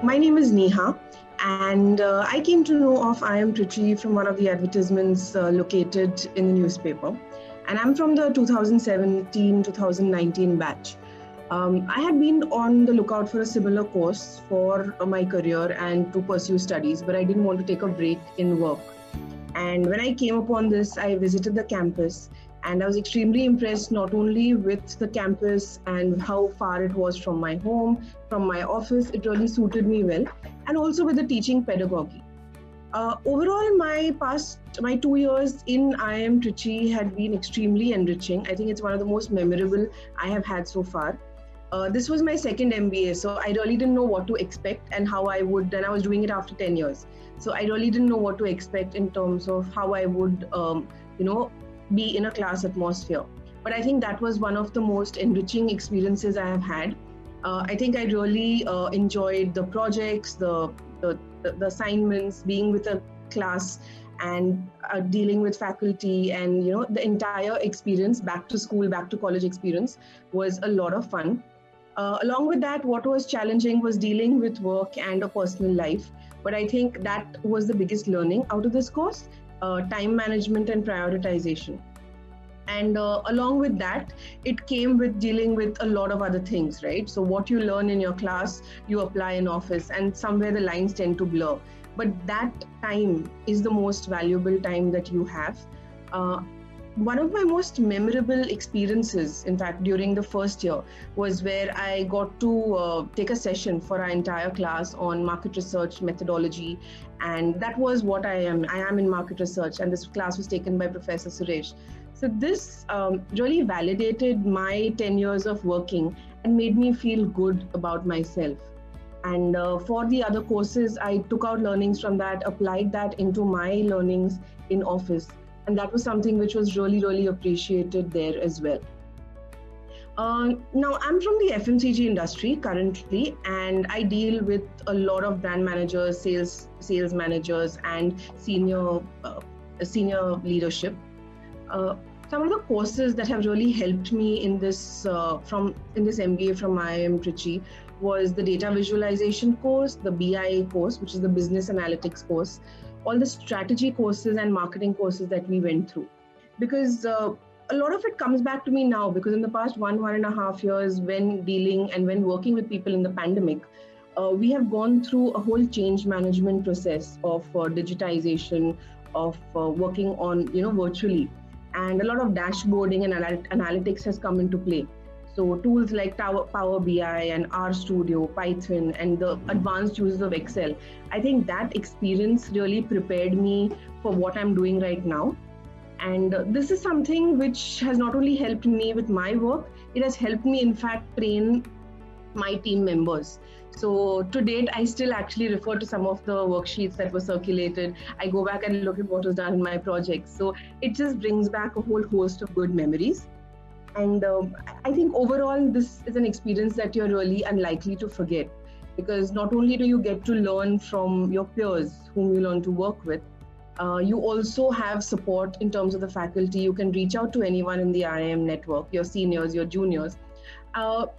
My name is Neha, and I came to know of IIM Trichy from one of the advertisements located in the newspaper. And I'm from the 2017-2019 batch. I had been on the lookout for a similar course for my career and to pursue studies, but I didn't want to take a break in work. And when I came upon this, I visited the campus and I was extremely impressed not only with the campus and how far it was from my home, from my office, it really suited me well, and also with the teaching pedagogy. Overall, my 2 years in IIM Trichy had been extremely enriching. I think it's one of the most memorable I have had so far. This was my second MBA, so I really didn't know what to expect and how I would, and I was doing it after 10 years. So I really didn't know what to expect in terms of how I would, be in a class atmosphere. But I think that was one of the most enriching experiences I have had. I think I really enjoyed the projects, the assignments, being with a class and dealing with faculty, and the entire experience, back to school, back to college experience, was a lot of fun. Along with that, what was challenging was dealing with work and a personal life. But I think that was the biggest learning out of this course, time management and prioritization. And along with that, it came with dealing with a lot of other things, right? So what you learn in your class, you apply in office, and somewhere the lines tend to blur. But that time is the most valuable time that you have. Uh, One of my most memorable experiences, in fact, during the first year, was where I got to take a session for our entire class on market research methodology. And that was what I am. I am in market research, and this class was taken by Professor Suresh. So this really validated my 10 years of working and made me feel good about myself. And for the other courses, I took out learnings from that, applied that into my learnings in office. And that was something which was really, really appreciated there as well. Now, I'm from the FMCG industry currently, and I deal with a lot of brand managers, sales managers, and senior leadership. Some of the courses that have really helped me in this MBA from IIM Trichy was the data visualization course, the BI course, which is the business analytics course, all the strategy courses and marketing courses that we went through. Because a lot of it comes back to me now, because in the past 1.5 years, when dealing and when working with people in the pandemic, we have gone through a whole change management process of digitization, of working on, virtually. And a lot of dashboarding and analytics has come into play. So tools like Power BI and RStudio, Python, and the advanced uses of Excel, I think that experience really prepared me for what I'm doing right now. And this is something which has not only helped me with my work, it has helped me, in fact, train my team members. So to date, I still actually refer to some of the worksheets that were circulated. I go back and look at what was done in my projects. So it just brings back a whole host of good memories. And I think overall, this is an experience that you're really unlikely to forget, because not only do you get to learn from your peers whom you learn to work with, you also have support in terms of the faculty. You can reach out to anyone in the IIM network, your seniors, your juniors.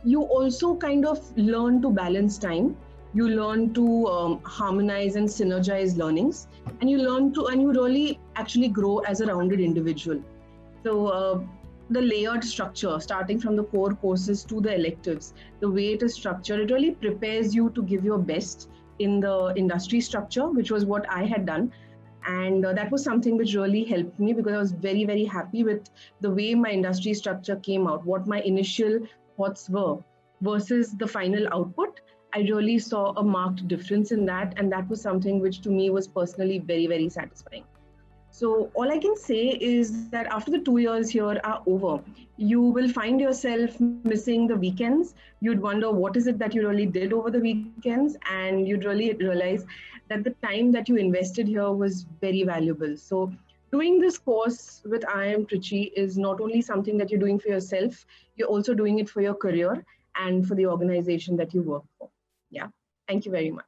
You also kind of learn to balance time. You learn to harmonize and synergize learnings, and you really actually grow as a rounded individual. So the layered structure, starting from the core courses to the electives, the way it is structured, it really prepares you to give your best in the industry structure, which was what I had done. And that was something which really helped me, because I was very, very happy with the way my industry structure came out, what my initial thoughts were versus the final output. I really saw a marked difference in that. And that was something which to me was personally very, very satisfying. So all I can say is that after the 2 years here are over, you will find yourself missing the weekends. You'd wonder what is it that you really did over the weekends, and you'd really realize that the time that you invested here was very valuable. So doing this course with IIM Trichy is not only something that you're doing for yourself, you're also doing it for your career and for the organization that you work for. Yeah, thank you very much.